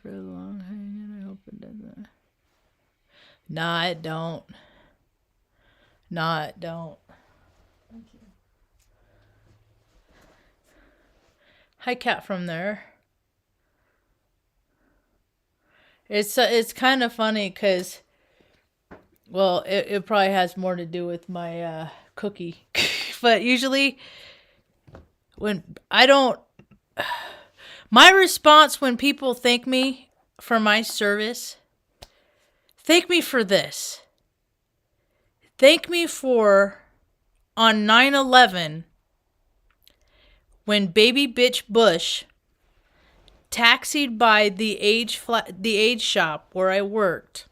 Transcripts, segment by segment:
for the long hanging. I hope it doesn't. Nah, it don't. Nah, it don't. Thank you. Hi, cat from there. It's kind of funny because, well, it probably has more to do with my cookie. But usually when I don't, my response when people thank me for my service, thank me for this. Thank me for on 9/11 when baby bitch Bush taxied by the age shop where I worked.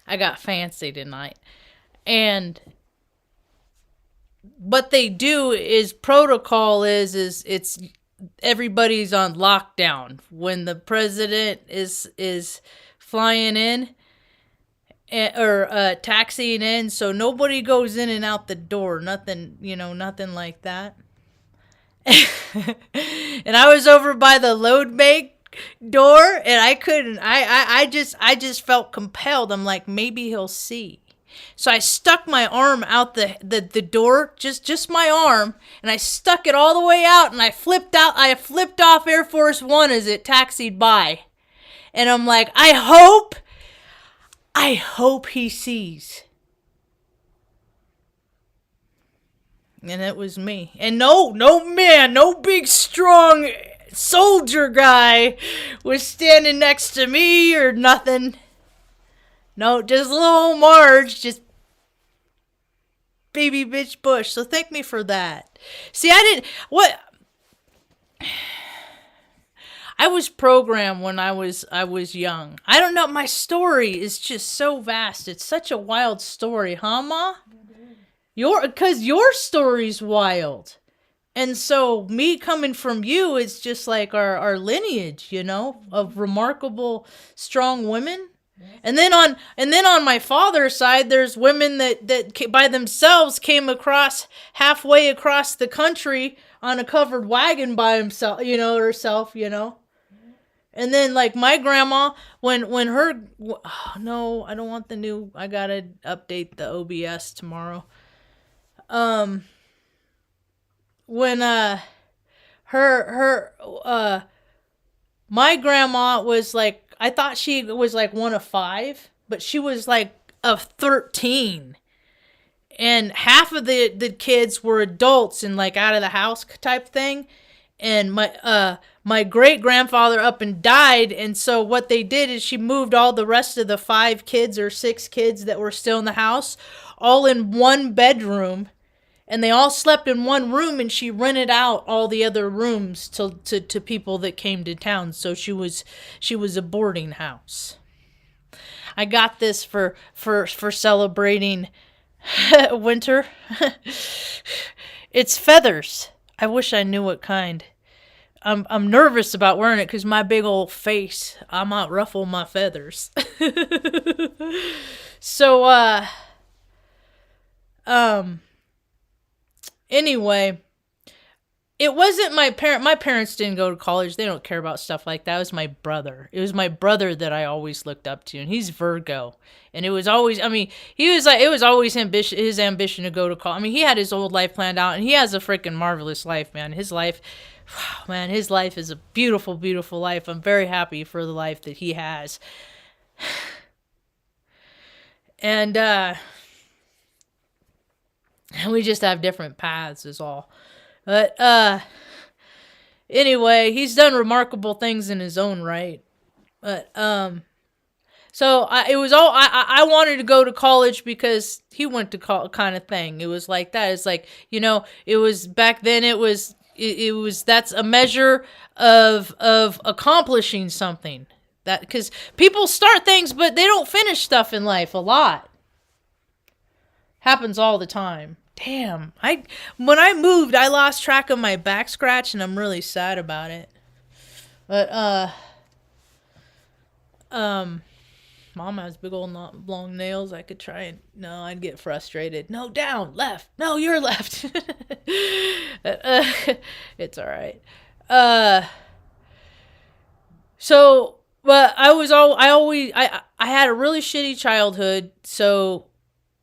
I got fancy tonight. And what they do is protocol is it's everybody's on lockdown when the president is flying in or taxiing in, so nobody goes in and out the door, nothing like that. And I was over by the load bank door, and I couldn't. I just felt compelled. I'm like, maybe he'll see. So I stuck my arm out the door, just my arm, and I stuck it all the way out, and I flipped out. I flipped off Air Force One as it taxied by, and I'm like, I hope he sees. And it was me. And no man, no big strong soldier guy was standing next to me or nothing. No, just little Marge, just baby bitch Bush. So thank me for that. See, I was programmed when I was young. I don't know, my story is just so vast. It's such a wild story, huh, Ma? Because your story's wild. And so me coming from you is just like our lineage, of remarkable, strong women. And then on my father's side, there's women that by themselves came halfway across the country on a covered wagon by herself. And then like my grandma, when her, oh, no, I don't want the new. I gotta update the OBS tomorrow. When my grandma was like, I thought she was like one of 5, but she was like of 13. And half of the kids were adults and like out of the house type thing. And my great grandfather up and died. And so what they did is she moved all the rest of the 5 kids or 6 kids that were still in the house all in one bedroom. And they all slept in one room, and she rented out all the other rooms to people that came to town. So she was a boarding house. I got this for celebrating winter. It's feathers. I wish I knew what kind. I'm nervous about wearing it because my big old face, I might ruffle my feathers. So anyway, it wasn't my parent. My parents didn't go to college. They don't care about stuff like that. It was my brother. It was my brother that I always looked up to, and he's Virgo. And it was always, it was always his ambition to go to college. He had his old life planned out, and he has a freaking marvelous life, man. His life is a beautiful, beautiful life. I'm very happy for the life that he has. And we just have different paths is all. But anyway, he's done remarkable things in his own right. But so I wanted to go to college because he went to college kind of thing. It was like that. It's like, it was back then it was that's a measure of accomplishing something. That because people start things but they don't finish stuff in life a lot. Happens all the time. Damn, when I moved, I lost track of my back scratch, and I'm really sad about it. But Mom has big old long nails. I could try and no, I'd get frustrated. No, down, left. No, you're left. It's all right. So, but I had a really shitty childhood. So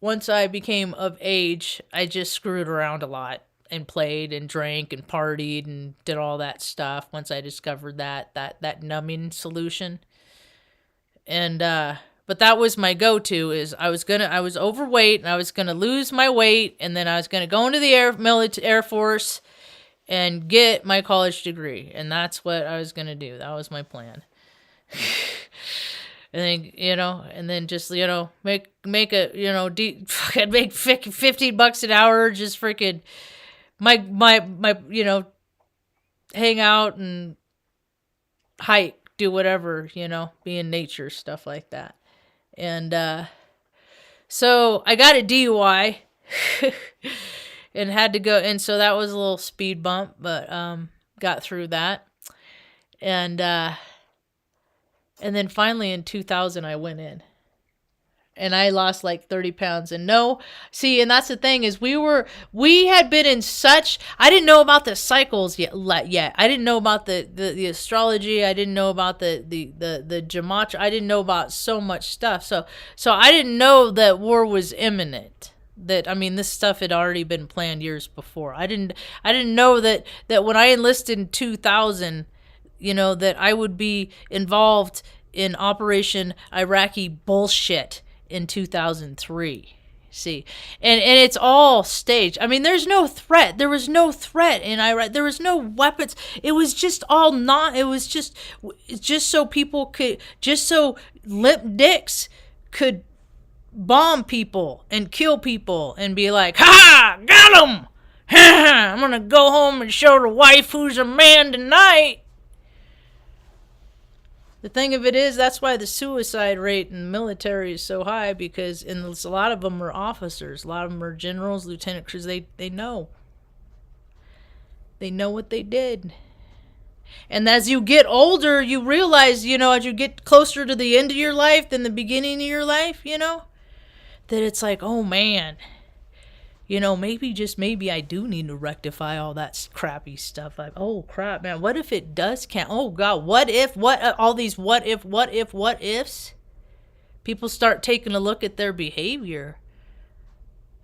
once I became of age, I just screwed around a lot and played and drank and partied and did all that stuff. Once I discovered that numbing solution, and but that was my go-to. Is I was overweight and I was gonna lose my weight, and then I was gonna go into the Air Force and get my college degree, and that's what I was gonna do. That was my plan. And then, and then just, make a, fucking make $15 an hour, just freaking my, hang out and hike, do whatever, be in nature, stuff like that. And, so I got a DUI and had to go. And so that was a little speed bump, but, got through that. And then finally in 2000, I went in. And I lost like 30 pounds. And and that's the thing is we had been in such, I didn't know about the cycles yet. I didn't know about the astrology. I didn't know about the gematria. I didn't know about so much stuff. So I didn't know that war was imminent. This stuff had already been planned years before. I didn't know that when I enlisted in 2000, that I would be involved in Operation Iraqi bullshit in 2003. See, and it's all staged. There's no threat. There was no threat in Iraq. There was no weapons. It was just all it was just so people could, just so limp dicks could bomb people and kill people and be like, ha, got him. I'm gonna go home and show the wife who's a man tonight. The thing of it is, that's why the suicide rate in the military is so high, because a lot of them are officers. A lot of them are generals, lieutenants, because they know. They know what they did. And as you get older, you realize, as you get closer to the end of your life than the beginning of your life, that it's like, oh man, maybe I do need to rectify all that crappy stuff. Like, oh crap, man, what if it does count? Oh God, all these what ifs? People start taking a look at their behavior.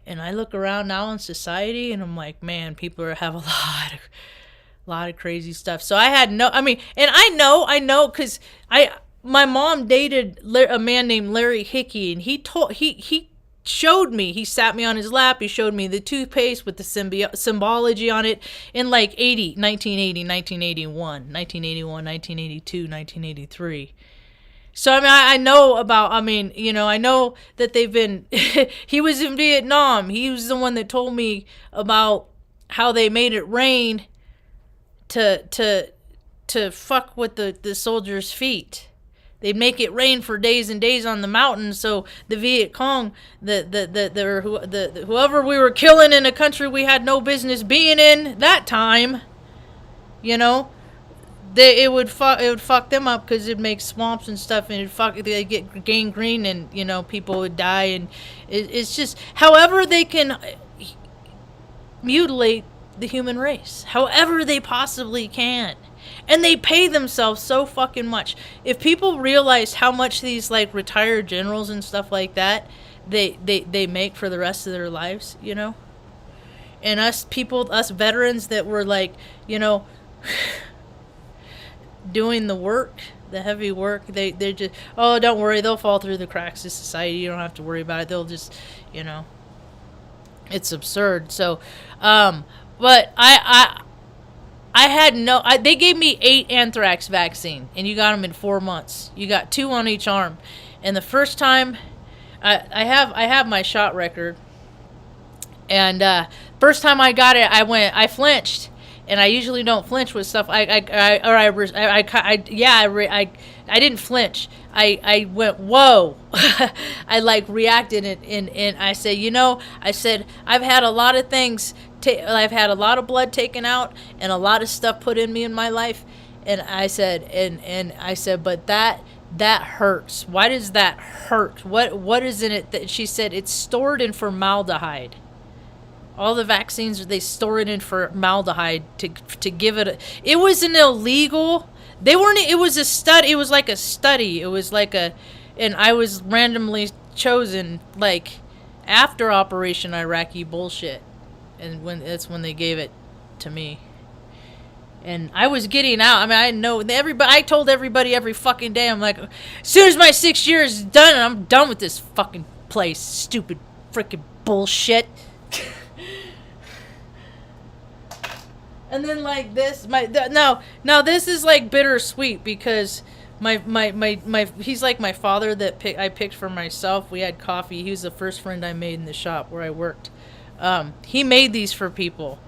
And I look around now in society and I'm like, man, people have a lot of crazy stuff. So I had and I know, cause my mom dated a man named Larry Hickey, and he showed me, he sat me on his lap, he showed me the toothpaste with the symbology on it in like 1980, 1981, 1982, 1983. So, I know about, I know that they've been, he was in Vietnam. He was the one that told me about how they made it rain to fuck with the soldiers' feet. They'd make it rain for days and days on the mountain, so the Viet Cong, whoever we were killing in a country we had no business being in that time, it would fuck them up, because it'd make swamps and stuff, and they'd get gangrene, and people would die, and it's just however they can mutilate the human race, however they possibly can. And they pay themselves so fucking much. If people realize how much these like retired generals and stuff like that they make for the rest of their lives, and us veterans that were like, doing the work, the heavy work, they just, oh, don't worry, they'll fall through the cracks of society. You don't have to worry about it. They'll just, it's absurd. So, but I had they gave me 8 anthrax vaccine, and you got them in 4 months. You got 2 on each arm. And the first time, I have my shot record. And first time I got it, I flinched, and I usually don't flinch with stuff. I didn't flinch. I went, whoa. I like reacted, and I said, I've had a lot of things. I've had a lot of blood taken out and a lot of stuff put in me in my life. And I said, but that hurts. Why does that hurt? What is in it? She said, it's stored in formaldehyde. All the vaccines, they store it in formaldehyde to give it. It was an illegal. They weren't. It was a study. It was like a study. It was like a, and I was randomly chosen like after Operation Iraqi bullshit, and that's when they gave it to me. And I was getting out. I mean, I know everybody. I told everybody every fucking day. I'm like, as soon as my 6 years is done, I'm done with this fucking place. Stupid freaking bullshit. And then like this, now this is like bittersweet because my he's like my father that I picked for myself. We had coffee. He was the first friend I made in the shop where I worked. He made these for people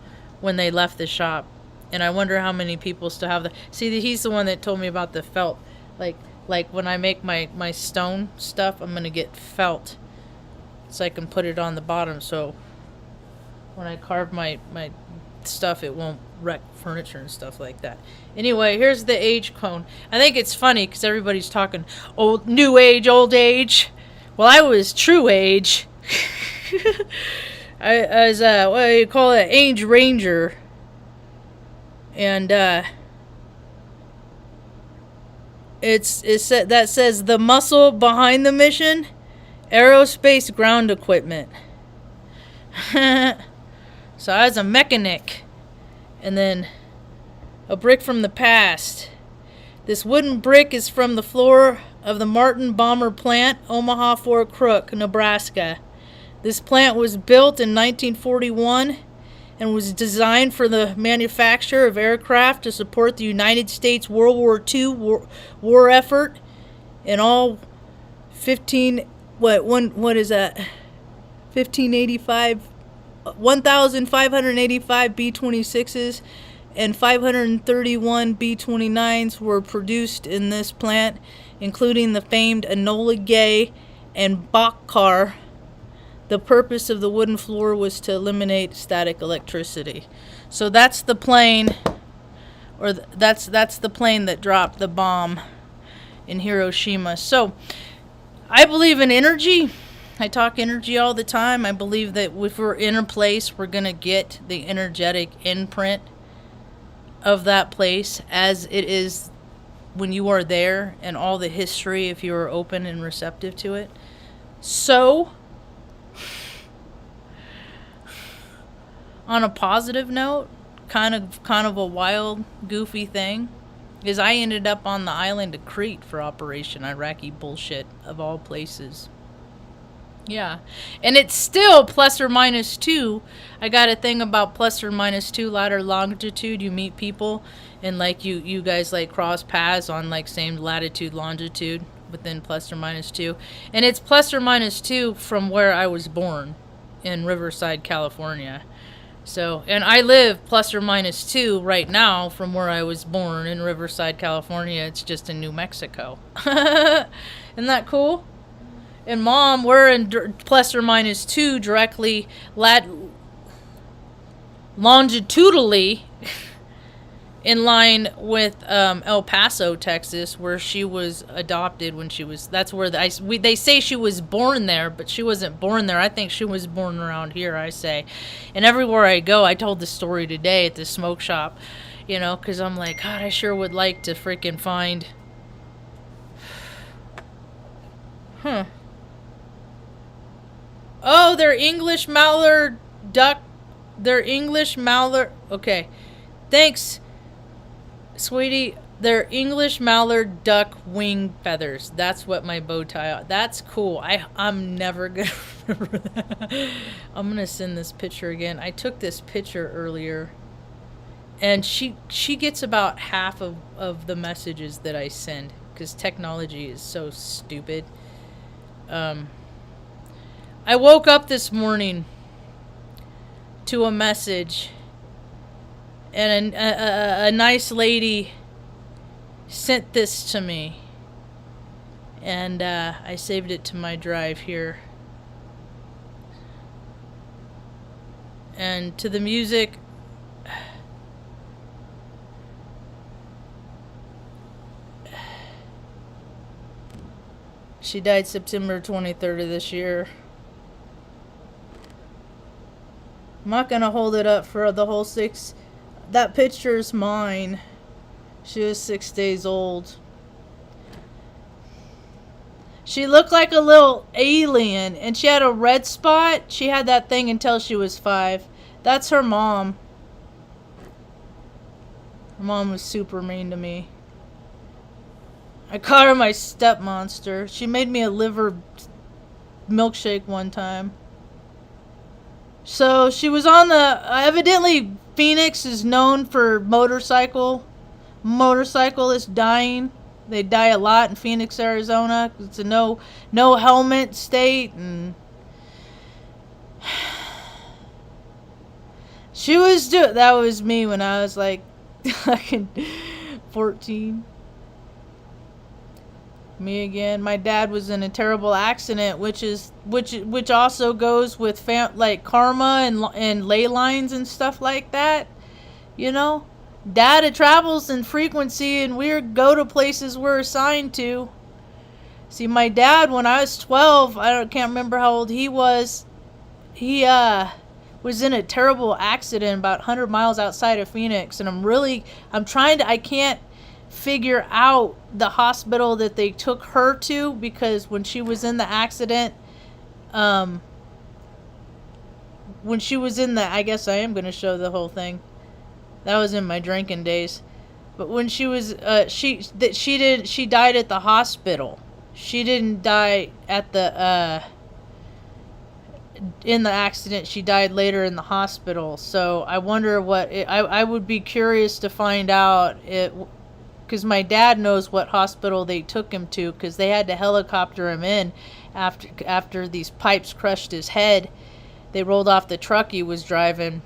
when they left the shop, and I wonder how many people still have the. See, he's the one that told me about the felt. Like when I make my stone stuff, I'm gonna get felt, so I can put it on the bottom. So when I carve my stuff, it won't wreck furniture and stuff like that. Anyway, here's the age cone. I think it's funny because everybody's talking old, new age, old age. Well, I was true age. I was what do you call it, age ranger, and that says the muscle behind the mission, aerospace ground equipment. So I was a mechanic. And then a brick from the past. This wooden brick is from the floor of the Martin Bomber Plant, Omaha Fort Crook, Nebraska. This plant was built in 1941 and was designed for the manufacture of aircraft to support the United States World War II war effort and all 1,585 B-26s and 531 B-29s were produced in this plant, including the famed Enola Gay and Bach car. The purpose of the wooden floor was to eliminate static electricity. So that's the plane, or that's the plane that dropped the bomb in Hiroshima. So I believe in energy. I talk energy all the time. I believe that if we're in a place, we're going to get the energetic imprint of that place as it is when you are there, and all the history if you are open and receptive to it. So, on a positive note, kind of a wild, goofy thing, is I ended up on the island of Crete for Operation Iraqi bullshit, of all places. Yeah. And it's still plus or minus 2. I got a thing about plus or minus 2 ladder longitude. You meet people and like you guys like cross paths on like same latitude, longitude within plus or minus 2. And it's plus or minus 2 from where I was born in Riverside, California. So, and I live plus or minus 2 right now from where I was born in Riverside, California. It's just in New Mexico. Isn't that cool? And Mom, we're in plus or minus 2 directly longitudinally in line with El Paso, Texas, where she was adopted when she was. That's where they say she was born there, but she wasn't born there. I think she was born around here, I say. And everywhere I go, I told this story today at the smoke shop, you know, because I'm like, God, I sure would like to freaking find. Oh, they're English mallard duck. They're English mallard. Okay. Thanks, sweetie. They're English mallard duck wing feathers. That's what my bow tie. That's cool. I'm never going to remember that. I'm going to send this picture again. I took this picture earlier. And she gets about half of the messages that I send. Because technology is so stupid. I woke up this morning to a message, and a nice lady sent this to me, and I saved it to my drive here. And to the music, she died September 23rd of this year. I'm not gonna hold it up for the whole 6. That picture's mine. She was 6 days old. She looked like a little alien, and she had a red spot. She had that thing until she was 5. That's her mom. Her mom was super mean to me. I called her my step monster. She made me a liver milkshake one time. So she was on the... evidently, Phoenix is known for motorcyclists dying. They die a lot in Phoenix, Arizona. It's a no helmet state, and she was that was me when I was like 14. Me again. My dad was in a terrible accident, which also goes with like karma and ley lines and stuff like that. You know, data travels in frequency, and we go to places we're assigned to. See, my dad, when I was 12, can't remember how old he was. He was in a terrible accident about 100 miles outside of Phoenix, and I can't figure out the hospital that they took her to, because when she was in the accident, I guess I am going to show the whole thing. That was in my drinking days. But when she was she died at the hospital. She didn't die at the in the accident. She died later in the hospital. So I wonder I would be curious to find out because my dad knows what hospital they took him to, because they had to helicopter him in after these pipes crushed his head. They rolled off the truck he was driving.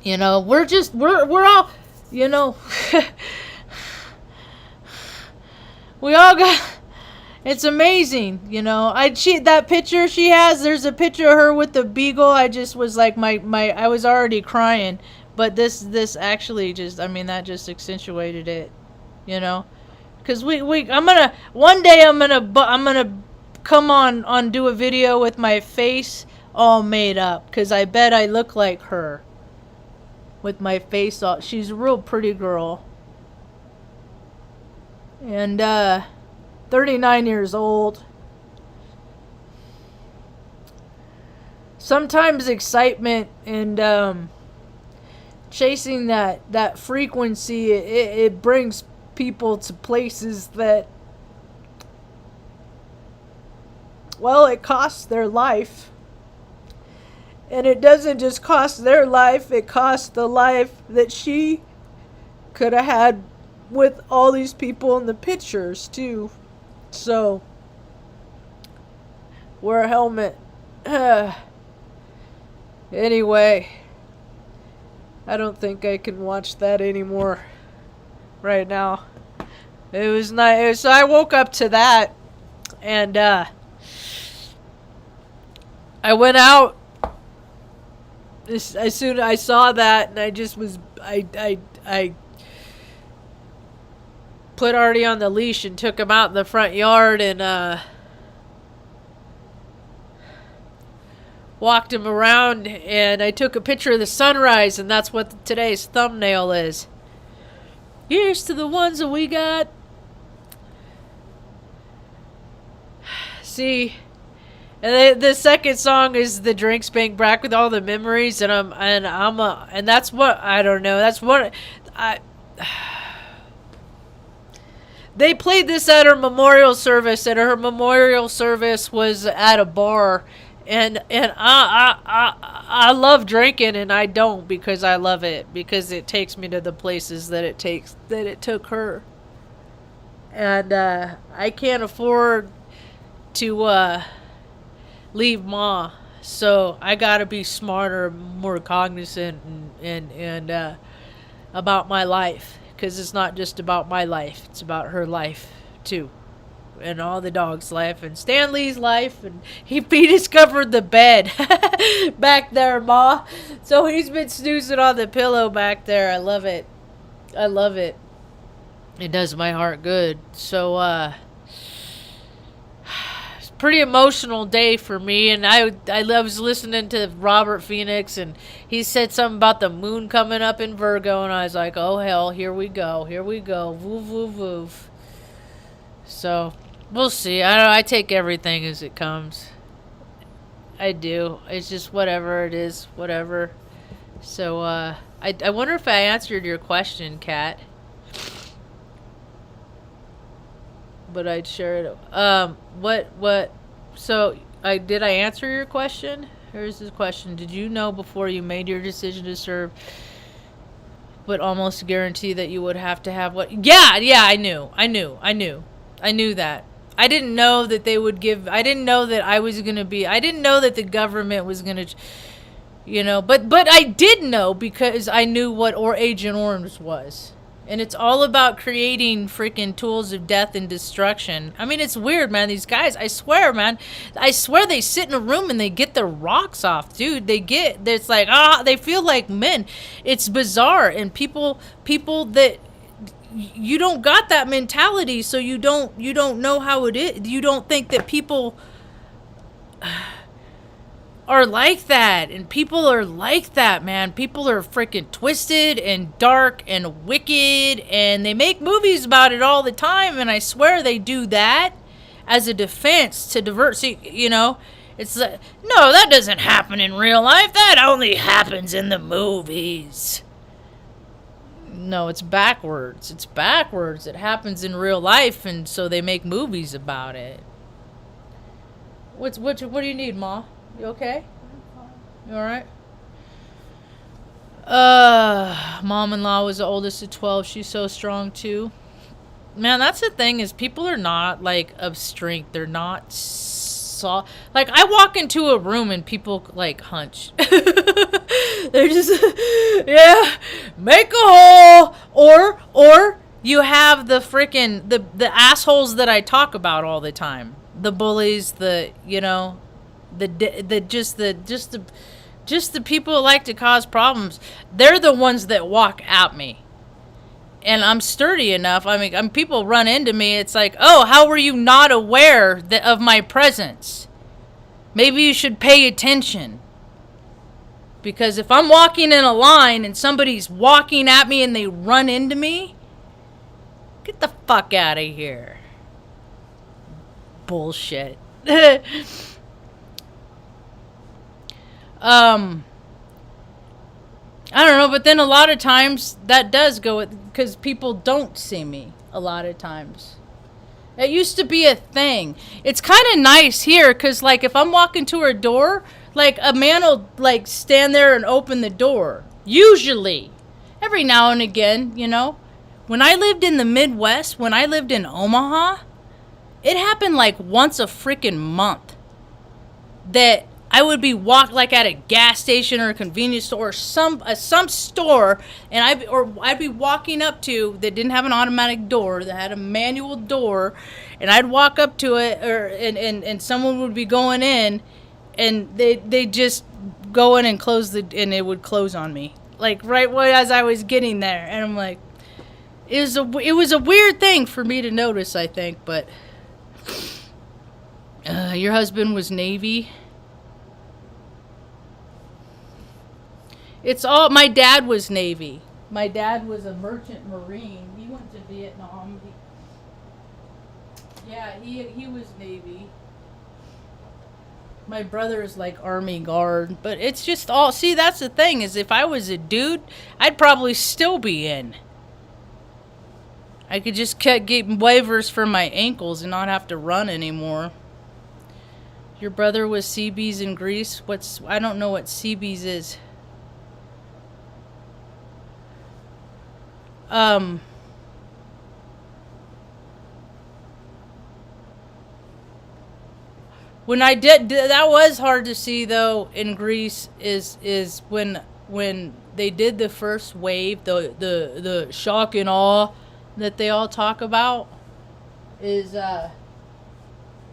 You know, we're all, you know, we all got, it's amazing, you know. That picture she has, there's a picture of her with the beagle. I just was like, I was already crying, but this actually that just accentuated it. You know, because one day I'm gonna come on do a video with my face all made up, because I bet I look like her with my face all. She's a real pretty girl, and 39 years old. Sometimes excitement and chasing that frequency, it brings people to places that, well, it costs their life. And it doesn't just cost their life, it costs the life that she could have had with all these people in the pictures too. So wear a helmet. Anyway, I don't think I can watch that anymore right now. It was nice. So I woke up to that, and I went out as soon as I saw that, and I just was I put Artie on the leash and took him out in the front yard, and walked him around, and I took a picture of the sunrise, and that's what today's thumbnail is. Here's to the ones that we got. See, and the second song is the drinks being back with all the memories, and that's what I don't know. That's what they played this at her memorial service, and her memorial service was at a bar, and I love drinking, and I don't, because I love it, because it takes me to the places that it took her, and I can't afford to leave Ma, so I gotta be smarter, more cognizant, and about my life, because it's not just about my life, it's about her life too, and all the dog's life, and Stanley's life, and he discovered the bed back there, Ma, so he's been snoozing on the pillow back there. I love it. It does my heart good. So pretty emotional day for me, and I was listening to Robert Phoenix, and he said something about the moon coming up in Virgo, and I was like, oh hell, here we go, woof woof woof. So we'll see. I don't know, I take everything as it comes. I do. It's just whatever it is, whatever. So I wonder if I answered your question, Kat. But I'd share it. What? So, did I answer your question? Here's the question: did you know before you made your decision to serve, but almost guarantee that you would have to have what? Yeah, I knew that. I didn't know that they would give. I didn't know that I was gonna be. I didn't know that the government was gonna, But I did know because I knew what Agent Orange was. And it's all about creating freaking tools of death and destruction. I mean, it's weird, man. These guys, I swear, man. I swear they sit in a room and they get their rocks off, dude. It's like, they feel like men. It's bizarre. And people that, you don't got that mentality, so you don't know how it is. You don't think that people are like that, and people are like that, man. People are freaking twisted and dark and wicked, and they make movies about it all the time, and I swear they do that as a defense to divert. See, it's no, that doesn't happen in real life. That only happens in the movies. No, it's backwards. It happens in real life, and so they make movies about it. What do you need, Ma? You okay? You alright? Mom-in-law was the oldest of 12. She's so strong too. Man, that's the thing, is people are not like of strength. They're not like, I walk into a room and people like hunch. They're just yeah, make a hole, or you have the freaking the assholes that I talk about all the time. The bullies, just the people that like to cause problems. They're the ones that walk at me, and I'm sturdy enough. I mean, people run into me. It's like, oh, how were you not aware of my presence? Maybe you should pay attention, because if I'm walking in a line and somebody's walking at me and they run into me, get the fuck out of here. Bullshit. I don't know, but then a lot of times that does go because people don't see me a lot of times. It used to be a thing. It's kind of nice here because, like, if I'm walking to a door, like, a man will, like, stand there and open the door. Usually. Every now and again, When I lived in the Midwest, when I lived in Omaha, it happened like once a freaking month that I would be like at a gas station or a convenience store or some store, and I'd be walking up to that didn't have an automatic door, that had a manual door, and I'd walk up to it, and someone would be going in, and they just go in and and it would close on me, like right as I was getting there, and I'm like, it was a weird thing for me to notice, I think, but. Your husband was Navy? My dad was Navy. My dad was a merchant marine. He went to Vietnam. He was Navy. My brother is like Army Guard. But it's just all... See, that's the thing, is if I was a dude, I'd probably still be in. I could just get waivers for my ankles and not have to run anymore. Your brother was Seabees in Greece? I don't know what Seabees is. When I did, that was hard to see though in Greece, is when they did the first wave, the shock and awe that they all talk about, is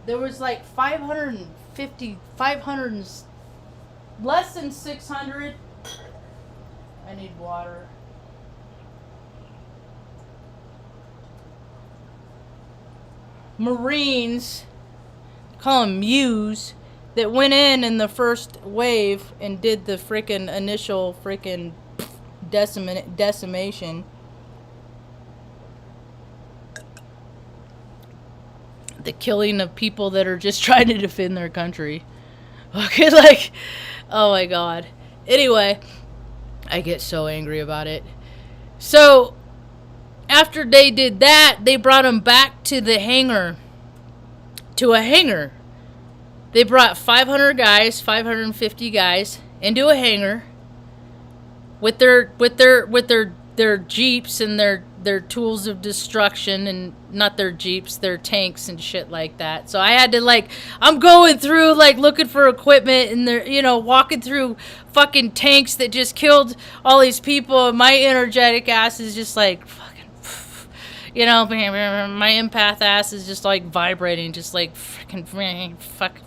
there was like 550, less than 600. I need water. Marines call them Muse, that went in the first wave and did the freaking initial freaking decimation. The killing of people that are just trying to defend their country. Okay, like, oh my god. Anyway, I get so angry about it. So, after they did that, they brought them back to the hangar. To a hangar. They brought 500 guys, 550 guys into a hangar with their jeeps and their tools of destruction, and not their jeeps, their tanks and shit like that. So I had to, like, I'm going through, like, looking for equipment, and they're, you know, walking through fucking tanks that just killed all these people, and my energetic ass is just like fucking, you know, my empath ass is just like vibrating, just like freaking fuck,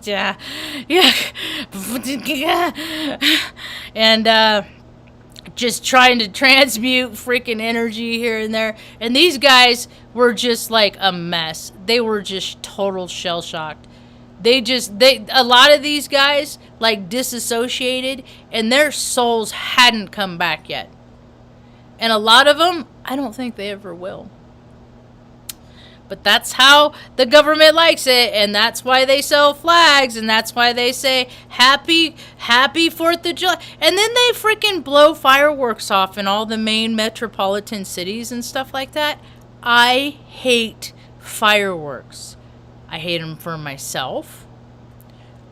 yeah, and just trying to transmute freaking energy here and there. And these guys were just like a mess. They were just total shell shocked. A lot of these guys like disassociated, and their souls hadn't come back yet. And a lot of them, I don't think they ever will. But that's how the government likes it, and that's why they sell flags, and that's why they say happy 4th of July. And then they freaking blow fireworks off in all the main metropolitan cities and stuff like that. I hate fireworks. I hate them for myself.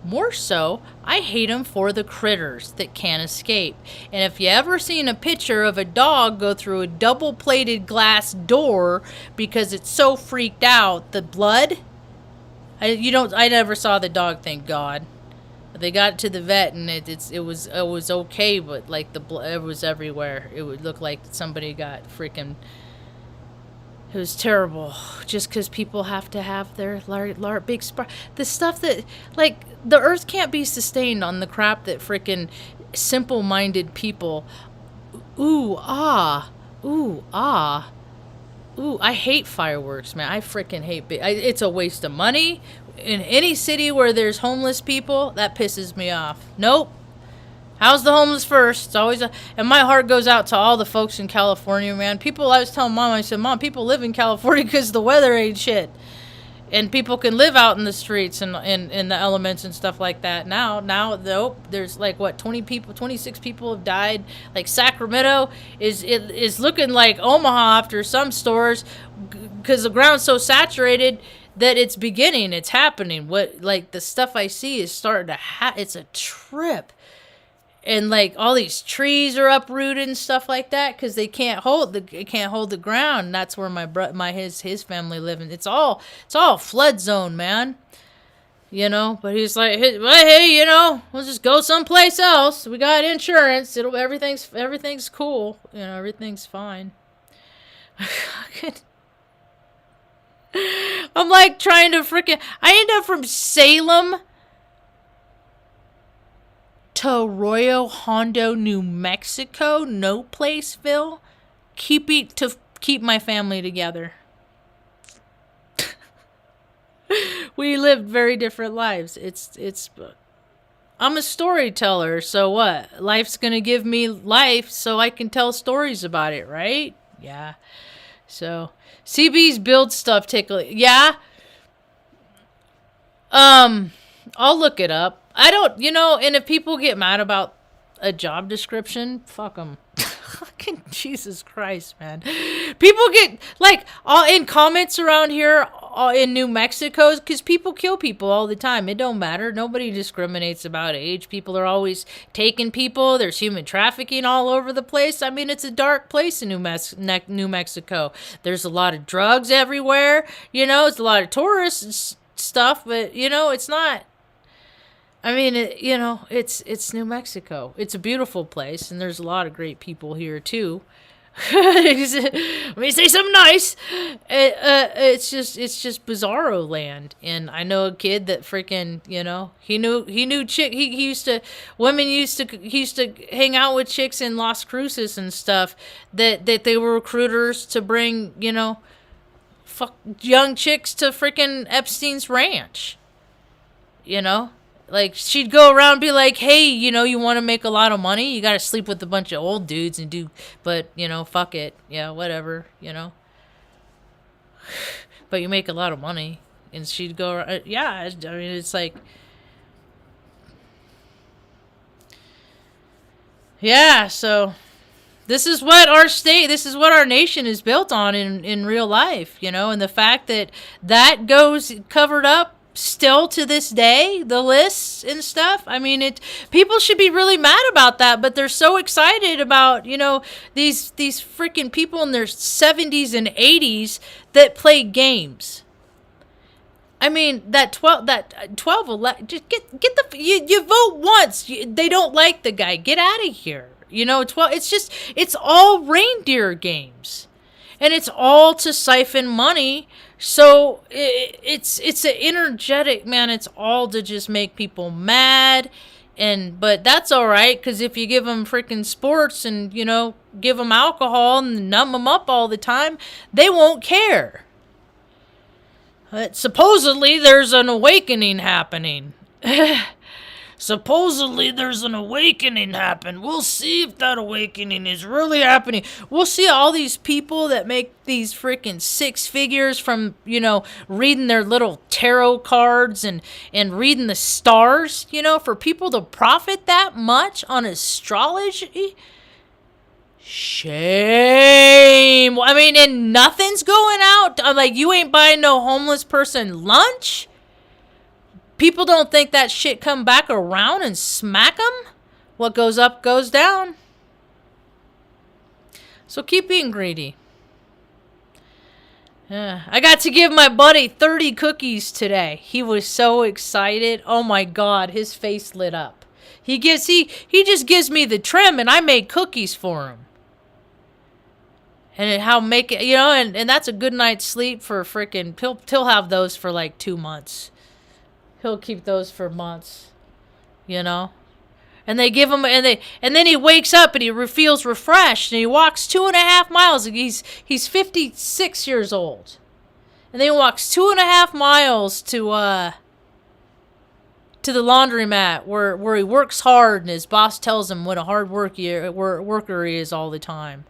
More so, I hate them for the critters that can't escape. And if you ever seen a picture of a dog go through a double-plated glass door because it's so freaked out, the blood, I never saw the dog, thank God. They got to the vet and it was okay, but like the blood, it was everywhere. It would look like somebody got freaking. It was terrible, just because people have to have their big spark. The stuff that, like, the earth can't be sustained on the crap that freaking simple-minded people. Ooh, ah. Ooh, I hate fireworks, man. I freaking hate it's a waste of money. In any city where there's homeless people, that pisses me off. Nope. How's the homeless first? It's always and my heart goes out to all the folks in California, man. People, I was telling Mom, I said, Mom, people live in California because the weather ain't shit. And people can live out in the streets and in the elements and stuff like that. Now, though, there's like, 26 people have died. Like, Sacramento is looking like Omaha after some stores because the ground's so saturated that it's happening. Like, the stuff I see is starting to it's a trip. And like all these trees are uprooted and stuff like that because they can't hold the ground. And that's where his family live. And it's all flood zone, man. You know, but he's like, hey, you know, we'll just go someplace else. We got insurance. Everything's cool. You know, everything's fine. I'm like trying to I end up from Salem to Arroyo Hondo, New Mexico, no Placeville, to keep my family together. We lived very different lives. I'm a storyteller, so what? Life's gonna give me life so I can tell stories about it, right? Yeah. So CB's build stuff yeah. I'll look it up. I don't, and if people get mad about a job description, fuck them. Fucking Jesus Christ, man. People get, like, all in comments around here in New Mexico, because people kill people all the time. It don't matter. Nobody discriminates about age. People are always taking people. There's human trafficking all over the place. I mean, it's a dark place in New Mexico. There's a lot of drugs everywhere. It's a lot of tourist stuff, but, it's not. I mean, it's New Mexico. It's a beautiful place, and there's a lot of great people here, too. Let me say something nice. It's just bizarro land. And I know a kid that freaking, he knew chick. He used to hang out with chicks in Las Cruces and stuff that they were recruiters to bring, fuck young chicks to freaking Epstein's ranch. You know? Like, she'd go around and be like, hey, you know, you want to make a lot of money? You got to sleep with a bunch of old dudes and do, but, you know, fuck it. Yeah, whatever, you know. But you make a lot of money. And she'd go, yeah, I mean, it's like, yeah, so this is what our nation is built on in real life, you know, and the fact that goes covered up still to this day, the lists and stuff. I mean, people should be really mad about that, but they're so excited about, you know, these freaking people in their 70s and 80s that play games. I mean, that 12 just get you vote once. They don't like the guy. Get out of here. You know, it's all reindeer games. And it's all to siphon money. So it's an energetic, man, it's all to just make people mad. But that's all right, because if you give them freaking sports and, you know, give them alcohol and numb them up all the time, they won't care. Supposedly there's an awakening happening. Supposedly there's an awakening happen. We'll see if that awakening is really happening. We'll see all these people that make these freaking six figures from, you know, reading their little tarot cards and reading the stars, you know, for people to profit that much on astrology. Shame. I mean, and nothing's going out. I'm like, you ain't buying no homeless person lunch? People don't think that shit come back around and smack them? What goes up goes down. So keep being greedy. I got to give my buddy 30 cookies today. He was so excited. Oh my God, his face lit up. He just gives me the trim and I make cookies for him. And how make it, you know, and that's a good night's sleep for freaking, he'll have those for like 2 months. He'll keep those for months, you know. And they give him, and then he wakes up and he feels refreshed, and he walks 2.5 miles. He's 56 years old, and then he walks 2.5 miles to the laundromat where he works hard, and his boss tells him what a hard worker he is all the time.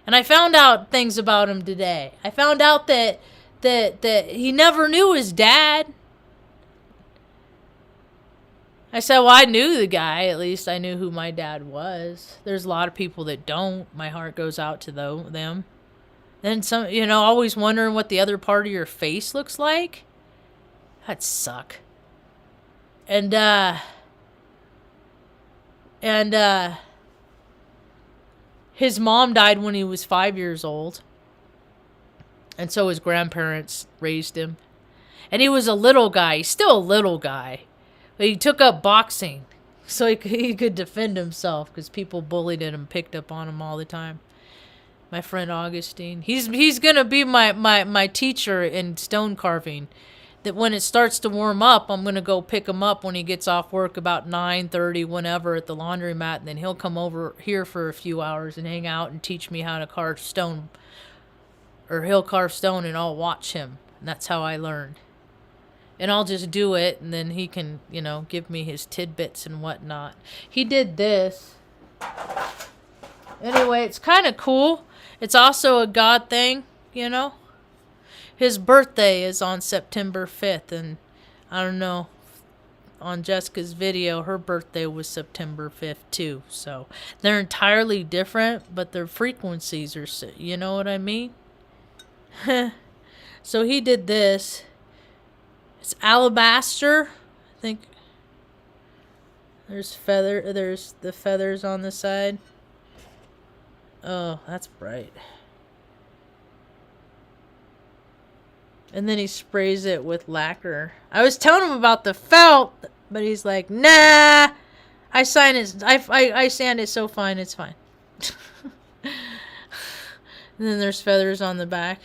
And I found out things about him today. I found out that he never knew his dad. I said, well, I knew the guy. At least I knew who my dad was. There's a lot of people that don't. My heart goes out to them. Then some, you know, always wondering what the other part of your face looks like. That'd suck. And his mom died when he was 5 years old. And so his grandparents raised him. And he was a little guy. He's still a little guy. But he took up boxing so he could defend himself because people bullied him and picked up on him all the time. My friend Augustine. He's going to be my teacher in stone carving. That when it starts to warm up, I'm going to go pick him up when he gets off work about 9:30, whenever, at the laundromat. And then he'll come over here for a few hours and hang out and teach me how to carve stone. Or he'll carve stone and I'll watch him. And that's how I learn. And I'll just do it, and then he can, you know, give me his tidbits and whatnot. He did this. Anyway, it's kind of cool. It's also a God thing, you know. His birthday is on September 5th, and I don't know, on Jessica's video, her birthday was September 5th too. So they're entirely different, but their frequencies are, you know what I mean? So he did this. It's alabaster. I think there's the feathers on the side. Oh, that's bright. And then he sprays it with lacquer. I was telling him about the felt, but he's like, nah. I sand it so fine, it's fine. And then there's feathers on the back.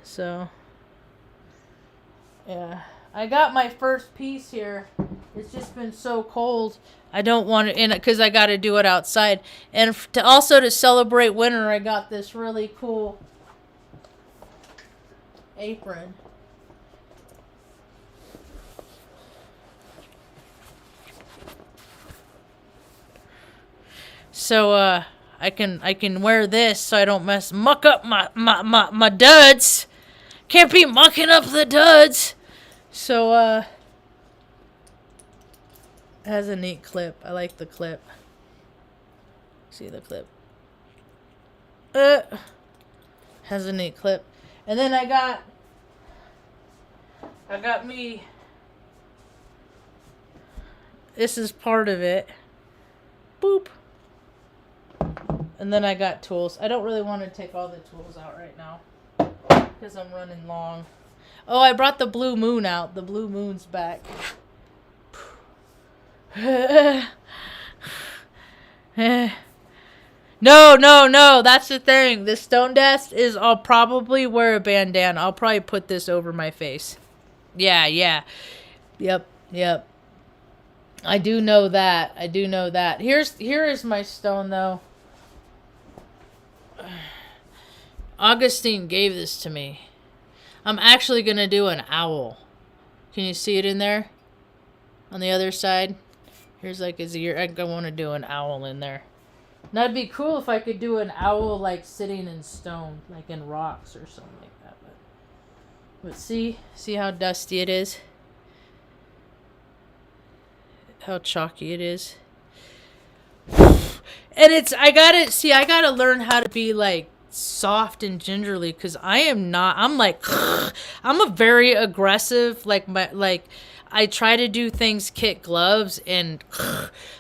So yeah, I got my first piece here. It's just been so cold. I don't want it in it because I got to do it outside. And to celebrate winter, I got this really cool apron. So I can wear this so I don't muck up my duds. Can't be mucking up the duds. So it has a neat clip. I like the clip. See the clip. Has a neat clip. And then I got me, this is part of it. Boop. And then I got tools. I don't really want to take all the tools out right now because I'm running long. Oh, I brought the blue moon out. The blue moon's back. No. That's the thing. The stone desk is, I'll probably wear a bandana. I'll probably put this over my face. Yeah. Yep. I do know that. Here is my stone, though. Augustine gave this to me. I'm actually going to do an owl. Can you see it in there? On the other side? Here's like his ear. I want to do an owl in there. And that'd be cool if I could do an owl like sitting in stone, like in rocks or something like that. But see how dusty it is? How chalky it is? And I gotta learn how to be like soft and gingerly, because I'm a very aggressive, I try to do things kit gloves, and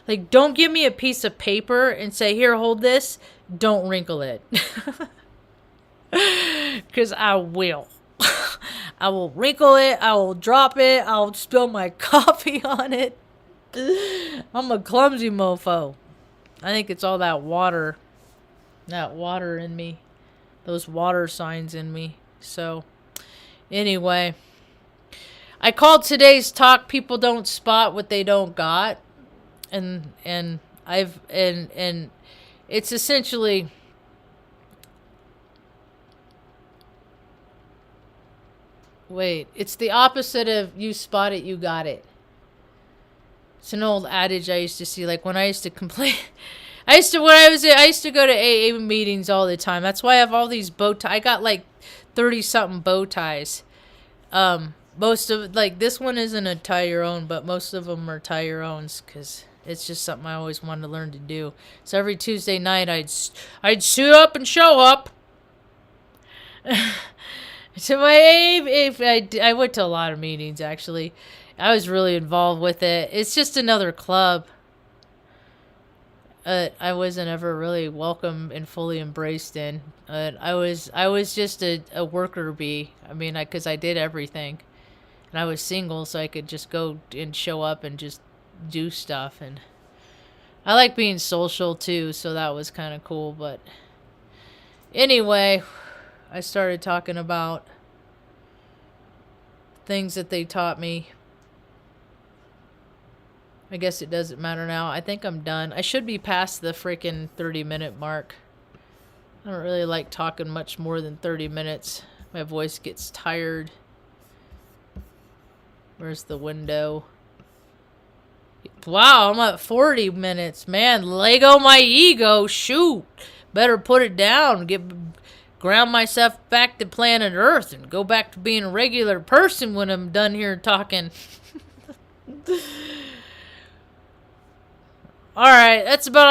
like, don't give me a piece of paper and say, here, hold this. Don't wrinkle it. Because I will. I will wrinkle it. I will drop it. I'll spill my coffee on it. I'm a clumsy mofo. I think it's all that water in me. Those water signs in me. So, anyway. I called today's talk "People Don't Spot What They Don't Got," and it's essentially, it's the opposite of "you spot it, you got it." It's an old adage I used to see, like when I used to complain. I used to go to AA meetings all the time. That's why I have all these bow ties. I got like 30 something bow ties. Most of, like, this one isn't a tie your own, but most of them are tie your owns, because it's just something I always wanted to learn to do. So every Tuesday night, I'd suit up and show up. To my I went to a lot of meetings, actually. I was really involved with it. It's just another club. I wasn't ever really welcome and fully embraced in. I was just a worker bee. I mean, because I did everything. And I was single, so I could just go and show up and just do stuff. And I like being social, too, so that was kind of cool. But anyway, I started talking about things that they taught me. I guess it doesn't matter now. I think I'm done. I should be past the freaking 30-minute mark. I don't really like talking much more than 30 minutes. My voice gets tired. Where's the window? Wow, I'm at 40 minutes. Man, Lego my ego. Shoot. Better put it down. Ground myself back to planet Earth and go back to being a regular person when I'm done here talking. Alright, that's about